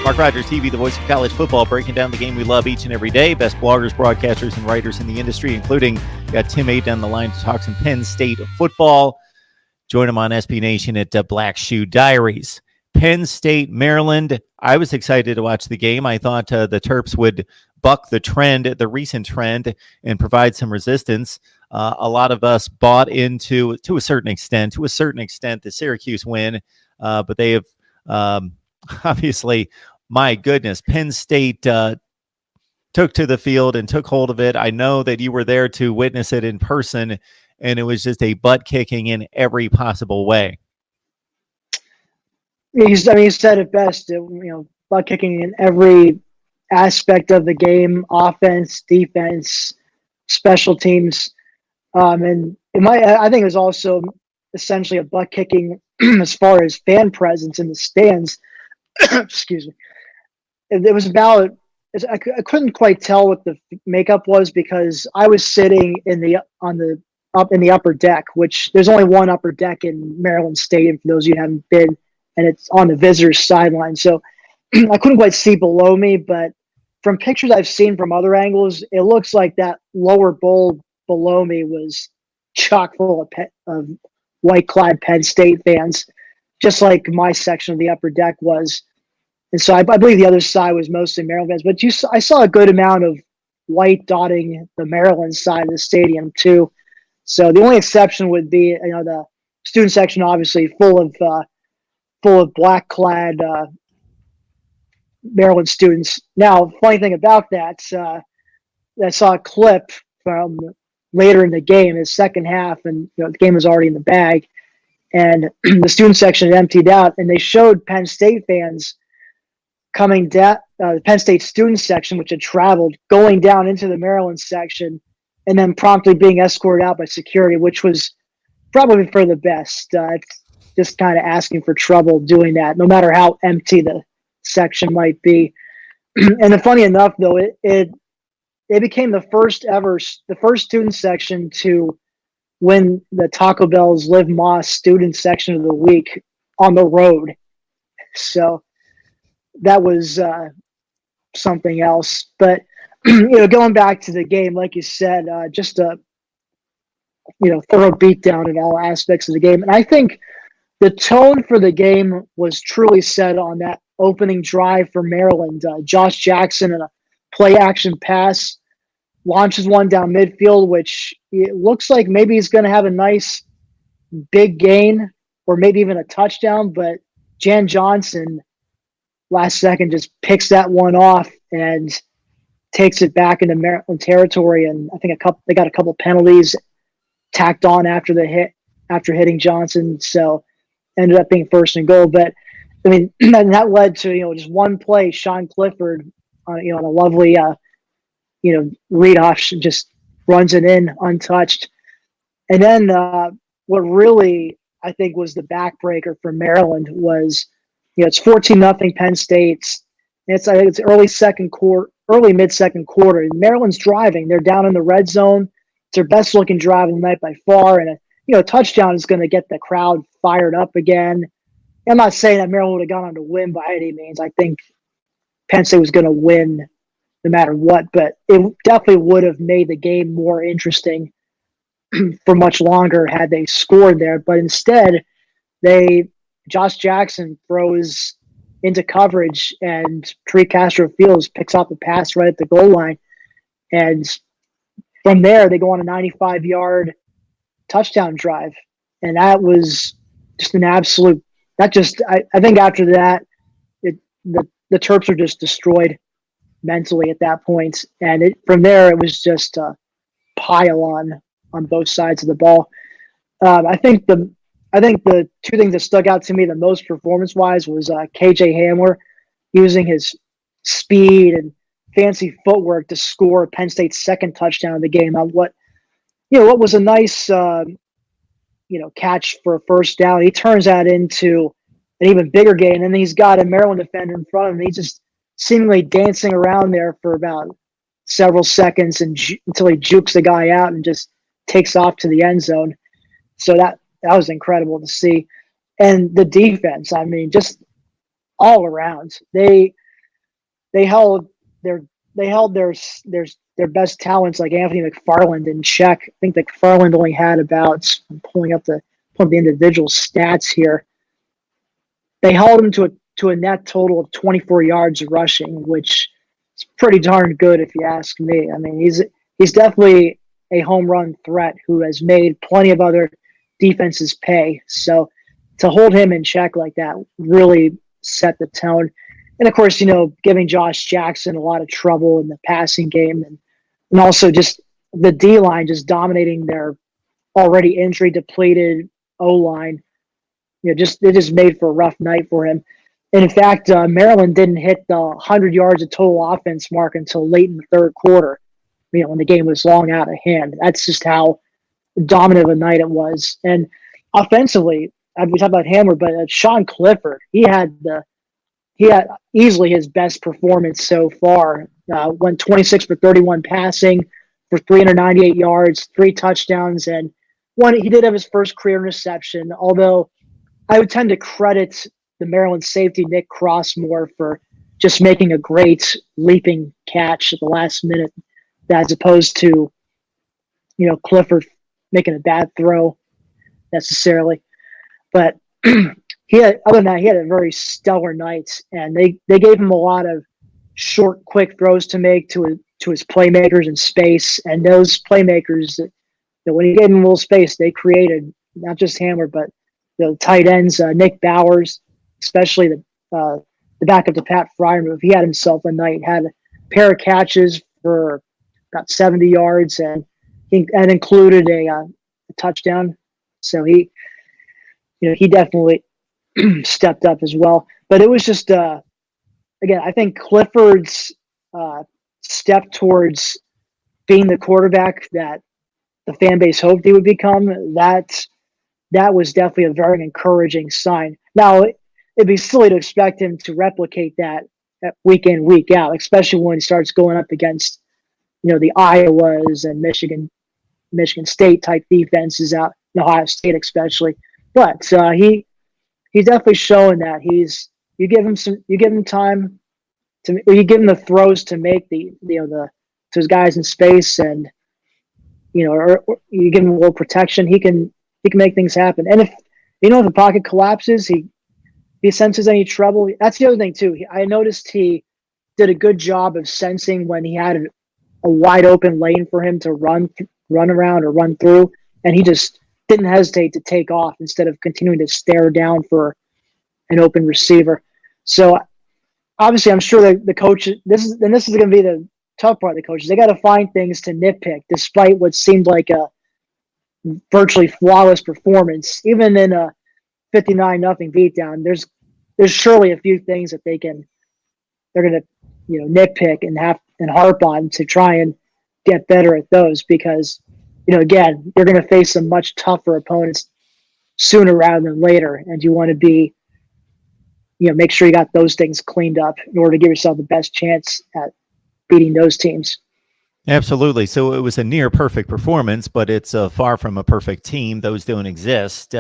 Mark Rogers TV, the voice of college football, breaking down the game we love each and every day. Best bloggers, broadcasters, and writers in the industry, including got Tim A down the line to talk some Penn State football. Join him on SB Nation at Black Shoe Diaries. Penn State, Maryland. I was excited to watch the game. I thought the Terps would buck the trend, the recent trend, and provide some resistance. A lot of us bought into, to a certain extent, the Syracuse win, but they have obviously, my goodness, Penn State took to the field and took hold of it. I know that you were there to witness it in person, and it was just a butt kicking in every possible way. You said it best. Butt kicking in every aspect of the game: offense, defense, special teams, and I think it was also essentially a butt kicking as far as fan presence in the stands. Excuse me. It was about. I couldn't quite tell what the makeup was because I was sitting up in the upper deck, which there's only one upper deck in Maryland Stadium for those of you who haven't been, and it's on the visitors' sideline. So I couldn't quite see below me, but from pictures I've seen from other angles, it looks like that lower bowl below me was chock full of white-clad Penn State fans, just like my section of the upper deck was. And so I believe the other side was mostly Maryland fans, but I saw a good amount of white dotting the Maryland side of the stadium too. So the only exception would be, the student section, obviously full of black-clad Maryland students. Now, funny thing about that, I saw a clip from later in the game, the second half, and the game was already in the bag, and the student section had emptied out, and they showed Penn State fans coming down, the Penn State student section, which had traveled, going down into the Maryland section, and then promptly being escorted out by security, which was probably for the best. It's just kind of asking for trouble doing that, no matter how empty the section might be. And funny enough, though, it became the first student section to win the Taco Bell's Liv Moss Student Section of the Week on the road. So that was something else. But going back to the game, like you said, just a thorough beatdown in all aspects of the game. And I think the tone for the game was truly set on that opening drive for Maryland. Josh Jackson, in a play action pass, launches one down midfield, which it looks like maybe he's going to have a nice big gain or maybe even a touchdown. But Jan Johnson, last second, just picks that one off and takes it back into Maryland territory. And I think they got a couple penalties tacked on after hitting Johnson. So ended up being first and goal. But and that led to, just one play, Sean Clifford on a lovely, read off, just runs it in untouched. And then what really, I think, was the backbreaker for Maryland was, it's 14-0 Penn State. I think it's early mid-second quarter. And Maryland's driving. They're down in the red zone. It's their best-looking drive of the night by far. And a touchdown is going to get the crowd fired up again. I'm not saying that Maryland would have gone on to win by any means. I think Penn State was going to win no matter what, but it definitely would have made the game more interesting for much longer had they scored there. But instead, Josh Jackson throws into coverage, and Tariq Castro Fields picks up a pass right at the goal line. And from there, they go on a 95-yard touchdown drive. And that was just an absolute – I think after that, the Terps are just destroyed mentally at that point. And from there, it was just a pile on both sides of the ball. I think the two things that stuck out to me the most performance-wise was KJ Hamler using his speed and fancy footwork to score Penn State's second touchdown of the game. What was a nice catch for a first down. He turns that into an even bigger gain, and then he's got a Maryland defender in front of him. He's just seemingly dancing around there for about several seconds until he jukes the guy out and just takes off to the end zone. So that was incredible to see. And the defense, just all around. They they held their their best talents like Anthony McFarland in check. I think McFarland only had about, I'm pulling up the individual stats here. They held him to a net total of 24 yards rushing, which is pretty darn good if you ask me. I mean, he's definitely a home run threat who has made plenty of other defenses pay. So to hold him in check like that really set the tone. And of course, giving Josh Jackson a lot of trouble in the passing game, and also just the D line just dominating their already injury depleted O line. It just made for a rough night for him. And in fact, Maryland didn't hit the 100 yards of total offense mark until late in the third quarter. When the game was long out of hand. That's just how dominant of a night it was. And offensively, we talk about Hammer, but Sean Clifford, he had easily his best performance so far. Went 26 for 31 passing for 398 yards, 3 touchdowns, and he did have his first career interception. Although I would tend to credit the Maryland safety Nick Crossmore for just making a great leaping catch at the last minute, as opposed to, Clifford making a bad throw necessarily. But other than that, he had a very stellar night, and they gave him a lot of short, quick throws to make to his playmakers in space, and those playmakers, when he gave them a little space, they created not just Hammer, but the tight ends, Nick Bowers, especially the backup to Pat Fryermuth. He had himself a night, had a pair of catches for about 70 yards, and included a touchdown. So he definitely stepped up as well. But it was just, again, I think Clifford's step towards being the quarterback that the fan base hoped he would become, that was definitely a very encouraging sign. Now, it'd be silly to expect him to replicate that week in, week out, especially when he starts going up against, the Iowas and Michigan State type defenses out in Ohio State, especially. But he's definitely showing that you give him time or you give him the throws to make to his guys in space, and or you give him a little protection, he can make things happen. And if the pocket collapses, he senses any trouble. That's the other thing too. I noticed he did a good job of sensing when he had a wide open lane for him to run around or run through, and he just didn't hesitate to take off instead of continuing to stare down for an open receiver. So obviously, I'm sure that the coach, this is going to be the tough part of the coaches. They got to find things to nitpick, despite what seemed like a virtually flawless performance. Even in a 59-0 beatdown, there's surely a few things that they're going to nitpick and harp on to try and get better at those, because again, you're going to face some much tougher opponents sooner rather than later, and you want to be make sure you got those things cleaned up in order to give yourself the best chance at beating those teams. Absolutely. So it was a near perfect performance, but it's far from a perfect team. Those don't exist.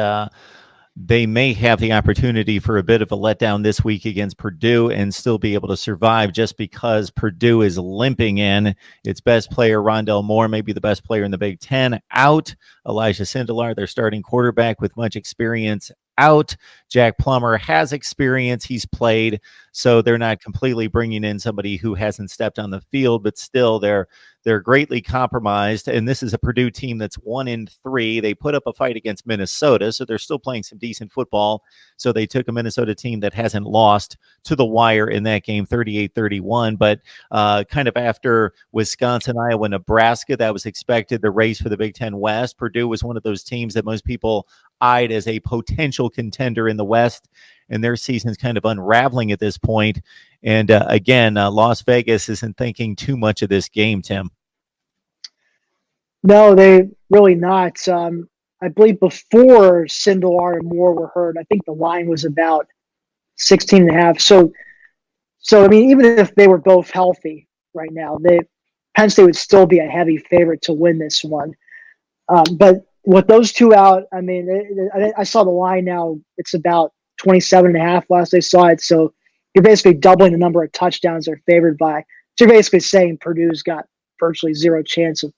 They may have the opportunity for a bit of a letdown this week against Purdue and still be able to survive, just because Purdue is limping in. Its best player, Rondell Moore, maybe the best player in the Big Ten, out. Elijah Sindelar, their starting quarterback with much experience, out. Jack Plummer has experience. He's played. So they're not completely bringing in somebody who hasn't stepped on the field, but still they're greatly compromised. And this is a Purdue team that's 1-3. They put up a fight against Minnesota, so they're still playing some decent football. So they took a Minnesota team that hasn't lost to the wire in that game, 38-31. But kind of after Wisconsin, Iowa, Nebraska, that was expected, the race for the Big Ten West. Purdue was one of those teams that most people eyed as a potential contender in the West, and their season's kind of unraveling at this point. And again, Las Vegas isn't thinking too much of this game, Tim. No, they really not. I believe before Sindelar and Moore were hurt, I think the line was about 16.5. So I mean, even if they were both healthy right now, Penn State would still be a heavy favorite to win this one. But with those two out, I mean, I saw the line now. It's about 27.5 last I saw it. So you're basically doubling the number of touchdowns they're favored by. So you're basically saying Purdue's got virtually zero chance of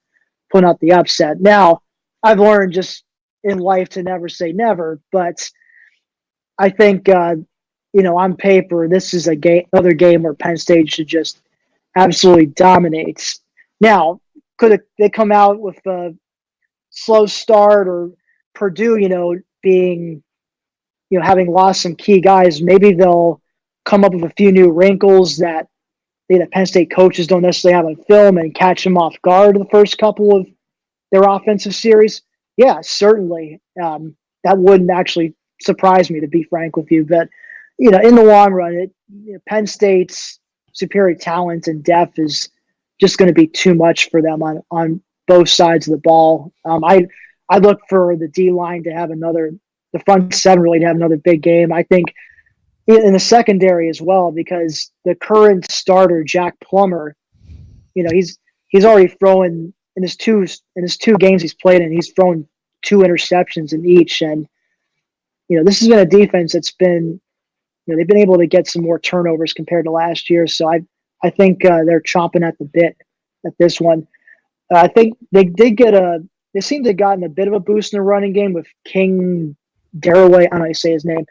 putting out the upset. Now, I've learned just in life to never say never, but I think on paper this is another game where Penn State should just absolutely dominate. Now, could they come out with a slow start, or Purdue, being having lost some key guys, maybe they'll come up with a few new wrinkles that the Penn State coaches don't necessarily have on film and catch them off guard the first couple of their offensive series. Yeah, certainly. That wouldn't actually surprise me, to be frank with you. But, in the long run, Penn State's superior talent and depth is just going to be too much for them on both sides of the ball. I look for the D-line to have the front seven really to have another big game. I think in the secondary as well, because the current starter, Jack Plummer, he's already thrown in his two games he's played in, he's thrown 2 interceptions in each. And, this has been a defense that's been, they've been able to get some more turnovers compared to last year. So I think they're chomping at the bit at this one. I think they seem to have gotten a bit of a boost in the running game with King Daraway. I don't know how you say his name.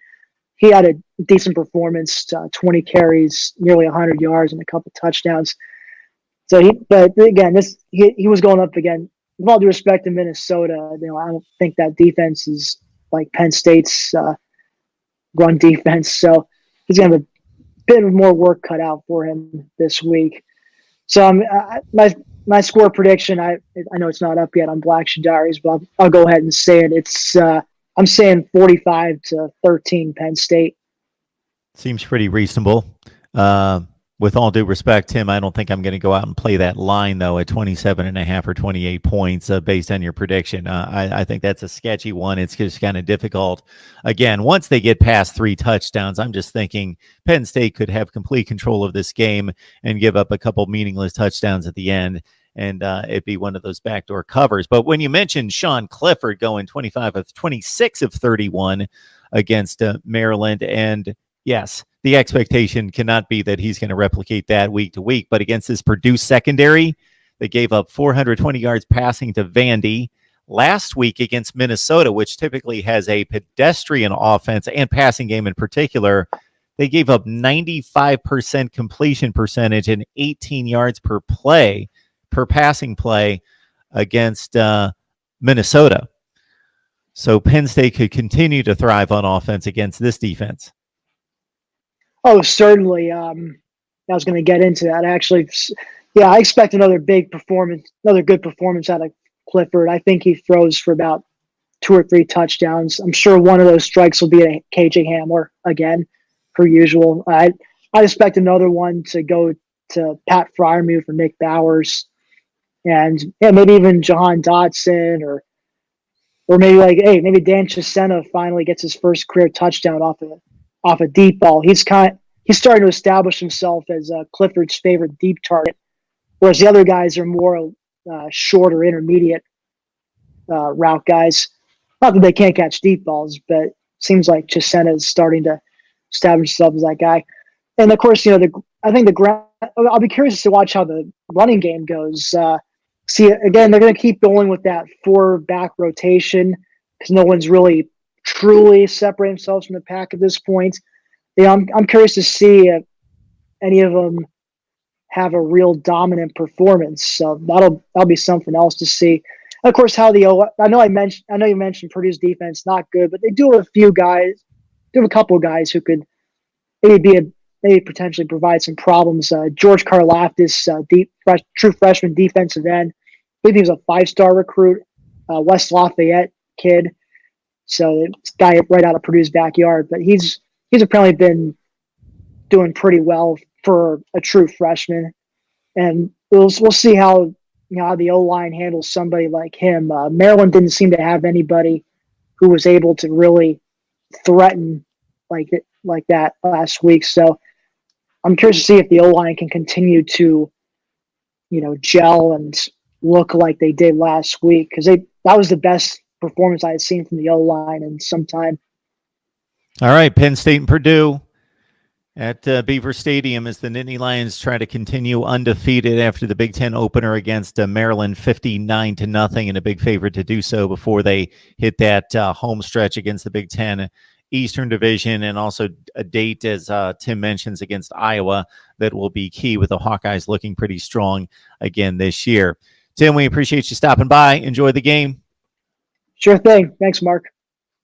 He had a decent performance, 20 carries, nearly 100 yards, and a couple touchdowns. So, but again, he was going up again. With all due respect to Minnesota, I don't think that defense is like Penn State's run defense. So he's going to have a bit of more work cut out for him this week. So my score prediction, I know it's not up yet on Black Shoe Diaries, but I'll go ahead and say it. It's I'm saying 45-13 Penn State. Seems pretty reasonable. With all due respect, Tim, I don't think I'm going to go out and play that line, though, at 27.5 or 28 points based on your prediction. I think that's a sketchy one. It's just kind of difficult. Again, once they get past 3 touchdowns, I'm just thinking Penn State could have complete control of this game and give up a couple meaningless touchdowns at the end, and it'd be one of those backdoor covers. But when you mentioned Sean Clifford going 25 of 26 of 31 against Maryland, and yes, the expectation cannot be that he's going to replicate that week to week, but against this Purdue secondary, they gave up 420 yards passing to Vandy. Last week against Minnesota, which typically has a pedestrian offense and passing game in particular, they gave up 95% completion percentage and 18 yards per passing play against Minnesota. So Penn State could continue to thrive on offense against this defense. Oh, certainly. I was going to get into that. Actually, yeah, I expect another good performance out of Clifford. I think he throws for about 2 or 3 touchdowns. I'm sure one of those strikes will be a KJ Hamler again, per usual. I expect another one to go to Pat Fryermuth for Nick Bowers, and maybe even Jahan Dotson, or maybe Dan Chisena finally gets his first career touchdown off a deep ball. He's starting to establish himself as Clifford's favorite deep target, whereas the other guys are more shorter, intermediate route guys. Not that they can't catch deep balls, but it seems like Chisena is starting to establish himself as that guy. And of course, I think I'll be curious to watch how the running game goes. See, again, they're going to keep going with that 4-back rotation because no one's really truly separate themselves from the pack at this point. I'm curious to see if any of them have a real dominant performance. So that'll be something else to see. And of course, I know you mentioned Purdue's defense not good, but they do have a couple of guys who could maybe potentially provide some problems. George Karlaftis, true freshman defensive end. I believe he was a 5-star recruit, West Lafayette kid. So this guy right out of Purdue's backyard, but he's apparently been doing pretty well for a true freshman, and we'll see how the O-line handles somebody like him. Maryland didn't seem to have anybody who was able to really threaten like that last week. So I'm curious to see if the O-line can continue to gel and look like they did last week, because that was the best performance I had seen from the O-line in some time. All right, Penn State and Purdue. at Beaver Stadium as the Nittany Lions try to continue undefeated after the Big Ten opener against Maryland 59-0, and a big favorite to do so before they hit that home stretch against the Big Ten Eastern Division, and also a date, as Tim mentions, against Iowa that will be key, with the Hawkeyes looking pretty strong again this year. Tim, we appreciate you stopping by. Enjoy the game. Sure thing. Thanks, Mark.